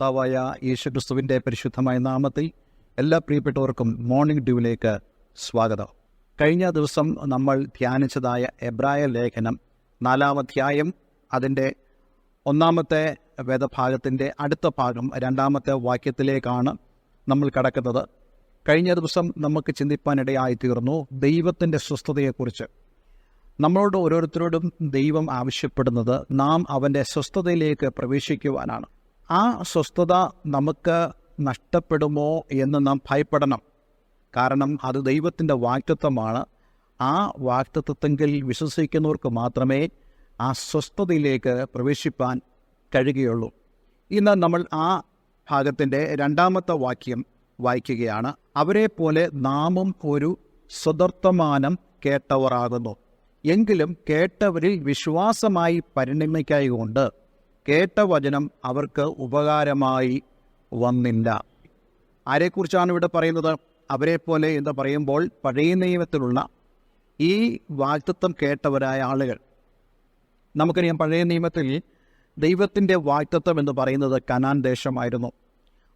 കർത്താവായ യേശുക്രിസ്തുവിൻ്റെ പരിശുദ്ധമായ നാമത്തിൽ എല്ലാ പ്രിയപ്പെട്ടവർക്കും മോർണിംഗ് ഡ്യൂവിലേക്ക് സ്വാഗതം. കഴിഞ്ഞ ദിവസം നമ്മൾ ധ്യാനിച്ചതായ എബ്രായ ലേഖനം 4-ാം അധ്യായം അതിൻ്റെ 1-ാമത്തെ വേദഭാഗത്തിൻ്റെ അടുത്ത ഭാഗം 2-ാമത്തെ വാക്യത്തിലേക്കാണ് നമ്മൾ കടക്കുന്നത്. കഴിഞ്ഞ ദിവസം നമുക്ക് ചിന്തിപ്പാനിടയായിത്തീർന്നു ദൈവത്തിൻ്റെ സ്വസ്ഥതയെക്കുറിച്ച്. നമ്മളോട് ഓരോരുത്തരോടും ദൈവം ആവശ്യപ്പെടുന്നത് നാം അവൻ്റെ സ്വസ്ഥതയിലേക്ക് പ്രവേശിക്കുവാനാണ്. ആ സ്വസ്ഥത നമുക്ക് നഷ്ടപ്പെടുമോ എന്ന് നാം ഭയപ്പെടണം. കാരണം അത് ദൈവത്തിൻ്റെ വാഗ്ദത്തമാണ്. ആ വാഗ്ദത്തത്തെങ്കിൽ വിശ്വസിക്കുന്നവർക്ക് മാത്രമേ ആ സ്വസ്ഥതയിലേക്ക് പ്രവേശിപ്പാൻ കഴിയുകയുള്ളൂ. ഇന്ന് നമ്മൾ ആ ഭാഗത്തിൻ്റെ 2-ാമത്തെ വാക്യം വായിക്കുകയാണ്. അവരെ പോലെ നാമും ഒരു സദർത്തമാനം കേട്ടവരാകുന്നു. എങ്കിലും കേട്ടവരിൽ വിശ്വാസമായി പരിണമിക്കായകൊണ്ട് കേട്ട വചനം അവർക്ക് ഉപകാരമായി വന്നില്ല. ആരെക്കുറിച്ചാണ് ഇവിടെ പറയുന്നത്? അവരെ പോലെ എന്ന് പറയുമ്പോൾ പഴയ നിയമത്തിലുള്ള ഈ വാഗ്ദത്തം കേട്ടവരായ ആളുകൾ. നമുക്കറിയാം, പഴയ നിയമത്തിൽ ദൈവത്തിൻ്റെ വാഗ്ദത്തം എന്ന് പറയുന്നത് കനാൻ ദേശമായിരുന്നു.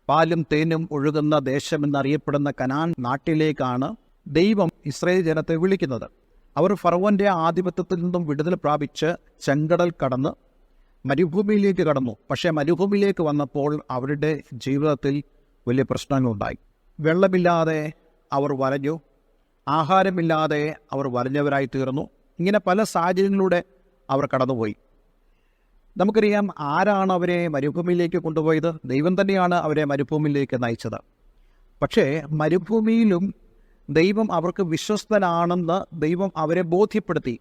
പാലും തേനും ഒഴുകുന്ന ദേശമെന്നറിയപ്പെടുന്ന കനാൻ നാട്ടിലേക്കാണ് ദൈവം ഇസ്രായേൽ ജനത്തെ വിളിക്കുന്നത്. അവർ ഫറവോൻ്റെ ആധിപത്യത്തിൽ നിന്നും വിടുതൽ പ്രാപിച്ച് ചെങ്കടൽ കടന്ന് മരുഭൂമിയിലേക്ക് കടന്നു. പക്ഷേ മരുഭൂമിയിലേക്ക് വന്നപ്പോൾ അവരുടെ ജീവിതത്തിൽ വലിയ പ്രശ്നങ്ങളുണ്ടായി. വെള്ളമില്ലാതെ അവർ വലഞ്ഞു, ആഹാരമില്ലാതെ അവർ വലഞ്ഞവരായി തീർന്നു. ഇങ്ങനെ പല സാഹചര്യങ്ങളിലൂടെ അവർ കടന്നുപോയി. നമുക്കറിയാം, ആരാണ് അവരെ മരുഭൂമിയിലേക്ക് കൊണ്ടുപോയത്? ദൈവം തന്നെയാണ് അവരെ മരുഭൂമിയിലേക്ക് നയിച്ചത്. പക്ഷേ മരുഭൂമിയിലും ദൈവം അവർക്ക് വിശ്വസ്തനാണെന്ന് ദൈവം അവരെ ബോധ്യപ്പെടുത്തി.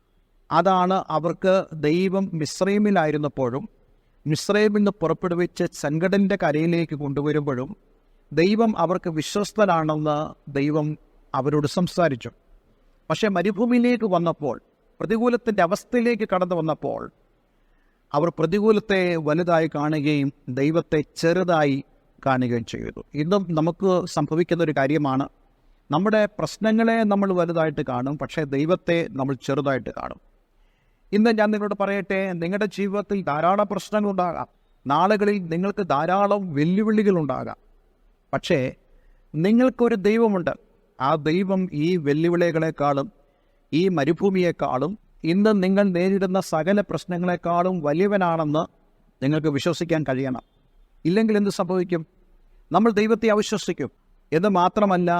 അതാണ് അവർക്ക് ദൈവം മിസ്രൈമിലായിരുന്നപ്പോഴും മിസ്രൈമിൽ നിന്ന് പുറപ്പെടുവിച്ച് ചെങ്കടലിൻ്റെ കരയിലേക്ക് കൊണ്ടുവരുമ്പോഴും ദൈവം അവർക്ക് വിശ്വസ്തനാണെന്ന് ദൈവം അവരോട് സംസാരിച്ചു. പക്ഷേ മരുഭൂമിയിലേക്ക് വന്നപ്പോൾ, പ്രതികൂലത്തിൻ്റെ അവസ്ഥയിലേക്ക് കടന്നു വന്നപ്പോൾ അവർ പ്രതികൂലത്തെ വലുതായി കാണുകയും ദൈവത്തെ ചെറുതായി കാണുകയും ചെയ്തു. ഇന്നും നമുക്ക് സംഭവിക്കുന്ന ഒരു കാര്യമാണ്. നമ്മുടെ പ്രശ്നങ്ങളെ നമ്മൾ വലുതായിട്ട് കാണും, പക്ഷേ ദൈവത്തെ നമ്മൾ ചെറുതായിട്ട് കാണും. ഇന്ന് ഞാൻ നിങ്ങളോട് പറയട്ടെ, നിങ്ങളുടെ ജീവിതത്തിൽ ധാരാളം പ്രശ്നങ്ങളുണ്ടാകാം. നാളുകളിൽ നിങ്ങൾക്ക് ധാരാളം വെല്ലുവിളികളുണ്ടാകാം. പക്ഷേ നിങ്ങൾക്കൊരു ദൈവമുണ്ട്. ആ ദൈവം ഈ വെല്ലുവിളികളെക്കാളും ഈ മരുഭൂമിയെക്കാളും ഇന്ന് നിങ്ങൾ നേരിടുന്ന സകല പ്രശ്നങ്ങളെക്കാളും വലിയവനാണെന്ന് നിങ്ങൾക്ക് വിശ്വസിക്കാൻ കഴിയണം. ഇല്ലെങ്കിൽ എന്ത് സംഭവിക്കും? നമ്മൾ ദൈവത്തെ അവിശ്വസിക്കും. എന്ന് മാത്രമല്ല,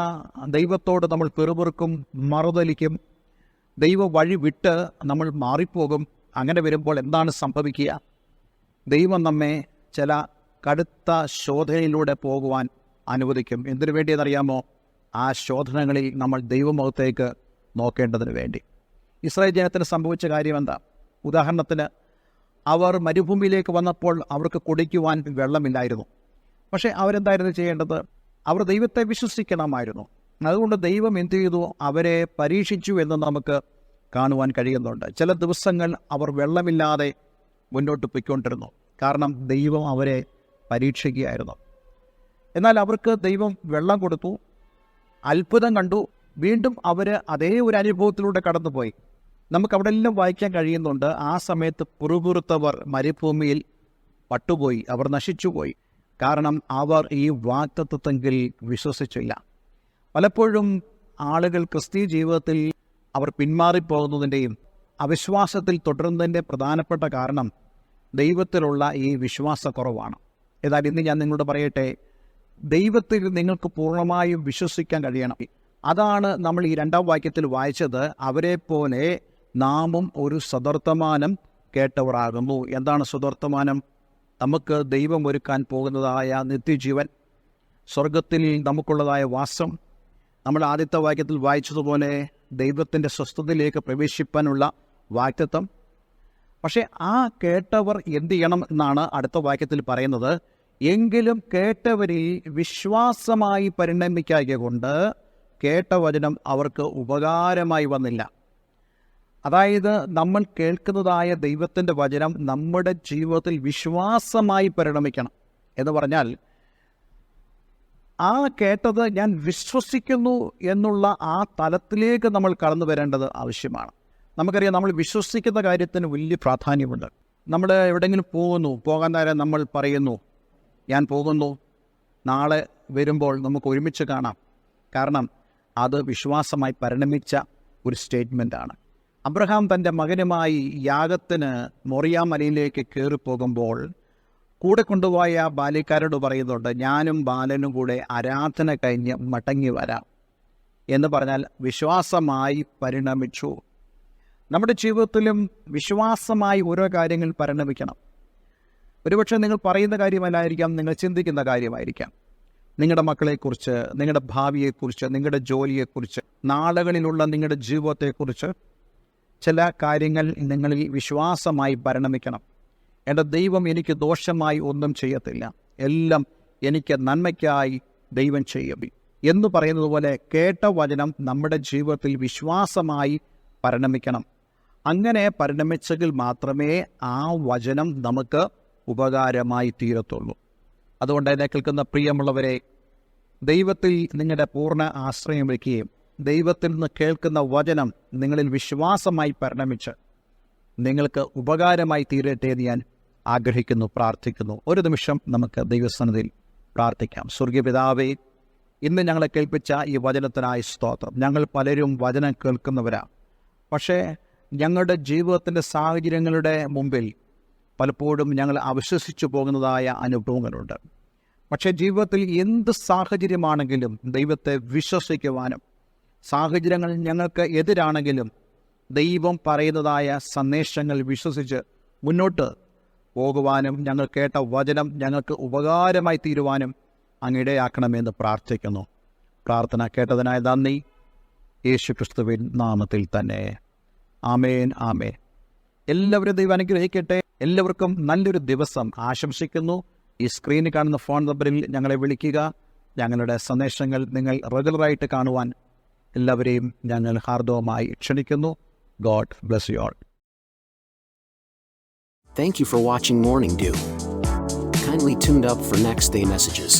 ദൈവത്തോട് നമ്മൾ പിറുപിറുക്കും, മറുതലിക്കും, ദൈവ വഴി വിട്ട് നമ്മൾ മാറിപ്പോകും. അങ്ങനെ വരുമ്പോൾ എന്താണ് സംഭവിക്കുക? ദൈവം നമ്മെ ചില കടുത്ത ശോധനയിലൂടെ പോകുവാൻ അനുവദിക്കും. എന്തിനു വേണ്ടിയെന്നറിയാമോ? ആ ശോധനകളിൽ നമ്മൾ ദൈവമുഖത്തേക്ക് നോക്കേണ്ടതിന് വേണ്ടി. ഇസ്രായേൽ ജനത്തിന് സംഭവിച്ച കാര്യം എന്താ? ഉദാഹരണത്തിന്, അവർ മരുഭൂമിയിലേക്ക് വന്നപ്പോൾ അവർക്ക് കുടിക്കുവാൻ വെള്ളമില്ലായിരുന്നു. പക്ഷേ അവരെന്തായിരുന്നു ചെയ്യേണ്ടത്? അവർ ദൈവത്തെ വിശ്വസിക്കണമായിരുന്നു. അതുകൊണ്ട് ദൈവം എന്ത് ചെയ്തു? അവരെ പരീക്ഷിച്ചു എന്ന് നമുക്ക് കാണുവാൻ കഴിയുന്നുണ്ട്. ചില ദിവസങ്ങൾ അവർ വെള്ളമില്ലാതെ മുന്നോട്ട് പോയിക്കൊണ്ടിരുന്നു. കാരണം ദൈവം അവരെ പരീക്ഷിക്കുകയായിരുന്നു. എന്നാൽ അവർക്ക് ദൈവം വെള്ളം കൊടുത്തു, അത്ഭുതം കണ്ടു. വീണ്ടും അവർ അതേ ഒരു അനുഭവത്തിലൂടെ കടന്നുപോയി. നമുക്കവിടെ എല്ലാം വായിക്കാൻ കഴിയുന്നുണ്ട്. ആ സമയത്ത് പുറുപുറുത്തവർ മരുഭൂമിയിൽ പട്ടുപോയി, അവർ നശിച്ചുപോയി. കാരണം അവർ ഈ വാഗ്ദത്തത്തെങ്കിൽ വിശ്വസിച്ചില്ല. പലപ്പോഴും ആളുകൾ ക്രിസ്തീയ ജീവിതത്തിൽ അവർ പിന്മാറിപ്പോകുന്നതിൻ്റെയും അവിശ്വാസത്തിൽ തുടരുന്നതിൻ്റെ പ്രധാനപ്പെട്ട കാരണം ദൈവത്തിലുള്ള ഈ വിശ്വാസക്കുറവാണ്. എന്നാൽ ഇന്ന് ഞാൻ നിങ്ങളോട് പറയട്ടെ, ദൈവത്തിൽ നിങ്ങൾക്ക് പൂർണ്ണമായും വിശ്വസിക്കാൻ കഴിയണം. അതാണ് നമ്മൾ ഈ 2-ാം വാക്യത്തിൽ വായിച്ചത്. അവരെ പോലെ നാമും ഒരു സദർത്തമാനം കേട്ടവരാകുന്നു. എന്താണ് സദർത്തമാനം? നമുക്ക് ദൈവം ഒരുക്കാൻ പോകുന്നതായ നിത്യജീവൻ, സ്വർഗത്തിൽ നമുക്കുള്ളതായ വാസം. നമ്മൾ ആദ്യത്തെ വാക്യത്തിൽ വായിച്ചതുപോലെ ദൈവത്തിൻ്റെ സ്വസ്ഥതയിലേക്ക് പ്രവേശിപ്പാനുള്ള വാഗ്ദത്തം. പക്ഷേ ആ കേട്ടവർ എന്ത് ചെയ്യണം എന്നാണ് അടുത്ത വാക്യത്തിൽ പറയുന്നത്. എങ്കിലും കേട്ടവരിൽ വിശ്വാസമായി പരിണമിക്കായ കൊണ്ട് കേട്ട വചനം അവർക്ക് ഉപകാരമായി വന്നില്ല. അതായത് നമ്മൾ കേൾക്കുന്നതായ ദൈവത്തിൻ്റെ വചനം നമ്മുടെ ജീവിതത്തിൽ വിശ്വാസമായി പരിണമിക്കണം. എന്ന് പറഞ്ഞാൽ ആ കേട്ടത് ഞാൻ വിശ്വസിക്കുന്നു എന്നുള്ള ആ തലത്തിലേക്ക് നമ്മൾ കടന്നു വരേണ്ടത് ആവശ്യമാണ്. നമുക്കറിയാം, നമ്മൾ വിശ്വസിക്കുന്ന കാര്യത്തിന് വലിയ പ്രാധാന്യമുണ്ട്. നമ്മൾ എവിടെയെങ്കിലും പോകാൻ നേരം നമ്മൾ പറയുന്നു, ഞാൻ പോകുന്നു, നാളെ വരുമ്പോൾ നമുക്ക് ഒരുമിച്ച് കാണാം. കാരണം അത് വിശ്വാസമായി പരിണമിച്ച ഒരു സ്റ്റേറ്റ്മെൻറ്റാണ്. അബ്രഹാം തൻ്റെ മകനുമായി യാഗത്തിന് മൊറിയാ മലയിലേക്ക് കയറിപ്പോകുമ്പോൾ കൂടെ കൊണ്ടുപോയ ബാല്യക്കാരോട് പറയുന്നുണ്ട്, ഞാനും ബാലനും കൂടെ ആരാധന കഴിഞ്ഞ് മടങ്ങി വരാം എന്ന് പറഞ്ഞാൽ വിശ്വാസമായി പരിണമിച്ചു. നമ്മുടെ ജീവിതത്തിലും വിശ്വാസമായി ഓരോ കാര്യങ്ങൾ പരിണമിക്കണം. ഒരുപക്ഷെ നിങ്ങൾ പറയുന്ന കാര്യമല്ലായിരിക്കാം, നിങ്ങൾ ചിന്തിക്കുന്ന കാര്യമായിരിക്കാം. നിങ്ങളുടെ മക്കളെക്കുറിച്ച്, നിങ്ങളുടെ ഭാവിയെക്കുറിച്ച്, നിങ്ങളുടെ ജോലിയെക്കുറിച്ച്, നാളുകളിലുള്ള നിങ്ങളുടെ ജീവിതത്തെക്കുറിച്ച് ചില കാര്യങ്ങൾ നിങ്ങളിൽ വിശ്വാസമായി പരിണമിക്കണം. എൻ്റെ ദൈവം എനിക്ക് ദോഷമായി ഒന്നും ചെയ്യത്തില്ല, എല്ലാം എനിക്ക് നന്മയ്ക്കായി ദൈവം ചെയ്യും എന്ന് പറയുന്നത് പോലെ കേട്ട വചനം നമ്മുടെ ജീവിതത്തിൽ വിശ്വാസമായി പരിണമിക്കണം. അങ്ങനെ പരിണമിച്ചെങ്കിൽ മാത്രമേ ആ വചനം നമുക്ക് ഉപകാരമായി തീരത്തുള്ളൂ. അതുകൊണ്ട് എന്നെ കേൾക്കുന്ന പ്രിയമുള്ളവരെ, ദൈവത്തിൽ നിങ്ങളുടെ പൂർണ്ണ ആശ്രയം വയ്ക്കുകയും ദൈവത്തിൽ നിന്ന് കേൾക്കുന്ന വചനം നിങ്ങളിൽ വിശ്വാസമായി പരിണമിച്ച് നിങ്ങൾക്ക് ഉപകാരമായി തീരട്ടെ എന്ന് ഞാൻ ആഗ്രഹിക്കുന്നു, പ്രാർത്ഥിക്കുന്നു. ഒരു നിമിഷം നമുക്ക് ദൈവസന്നിധിയിൽ പ്രാർത്ഥിക്കാം. സ്വർഗീയ പിതാവേ, ഇന്ന് ഞങ്ങളെ കേൾപ്പിച്ച ഈ വചനത്തിനായി സ്തോത്രം. ഞങ്ങൾ പലരും വചനം കേൾക്കുന്നവരാണ്, പക്ഷേ ഞങ്ങളുടെ ജീവിതത്തിൻ്റെ സാഹചര്യങ്ങളുടെ മുമ്പിൽ പലപ്പോഴും ഞങ്ങൾ അവിശ്വസിച്ചു പോകുന്നതായ അനുഭവങ്ങളുണ്ട്. പക്ഷേ ജീവിതത്തിൽ എന്ത് സാഹചര്യമാണെങ്കിലും ദൈവത്തെ വിശ്വസിക്കുവാനും, സാഹചര്യങ്ങൾ ഞങ്ങൾക്ക് എതിരാണെങ്കിലും ദൈവം പറയുന്നതായ സന്ദേശങ്ങൾ വിശ്വസിച്ച് മുന്നോട്ട് പോകുവാനും ഞങ്ങൾ കേട്ട വചനം ഞങ്ങൾക്ക് ഉപകാരമായി തീരുവാനും അങ്ങിടയാക്കണമെന്ന് പ്രാർത്ഥിക്കുന്നു. പ്രാർത്ഥന കേട്ടതിനായി നന്ദി. യേശുക്രിസ്തുവിൻ നാമത്തിൽ തന്നെ. ആമേൻ, ആമേൻ. എല്ലാവരും ദൈവം അനുഗ്രഹിക്കട്ടെ. എല്ലാവർക്കും നല്ലൊരു ദിവസം ആശംസിക്കുന്നു. ഈ സ്ക്രീനിൽ കാണുന്ന ഫോൺ നമ്പറിൽ ഞങ്ങളെ വിളിക്കുക. ഞങ്ങളുടെ സന്ദേശങ്ങൾ നിങ്ങൾ റെഗുലറായിട്ട് കാണുവാൻ എല്ലാവരെയും ഞങ്ങൾ ഹാർദവമായി ക്ഷണിക്കുന്നു. God bless you all. Thank you for watching Morning Dew. Kindly tuned up for next day messages.